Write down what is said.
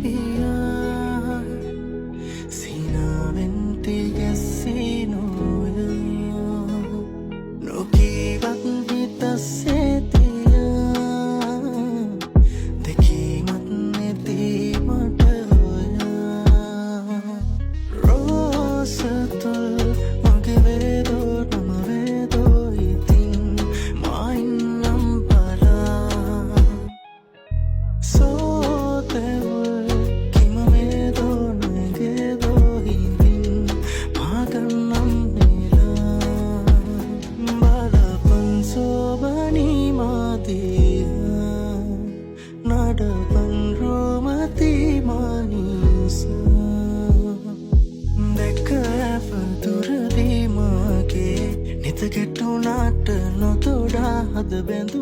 පියා සිනාවෙන්ටි ගැස්සීනෝය නොකීවත් හිතස්සේ තියා දෙකීමත් නැති මට ඔයා රෝසතුල් මගේ වේදෝ නම වේදෝ ඉතින් මයින්නම් බලා සෝතෙවල් කිම වේදෝ නගේදෝ ඉතින් මාගන්නම් නීලා බලපන් සෝබනී මාදියා නඩපන් රෝමති මානිසා දෙක ඇපතුරදී මාගේ නිත කෙටුනාට නොතොඩා හද බැඳු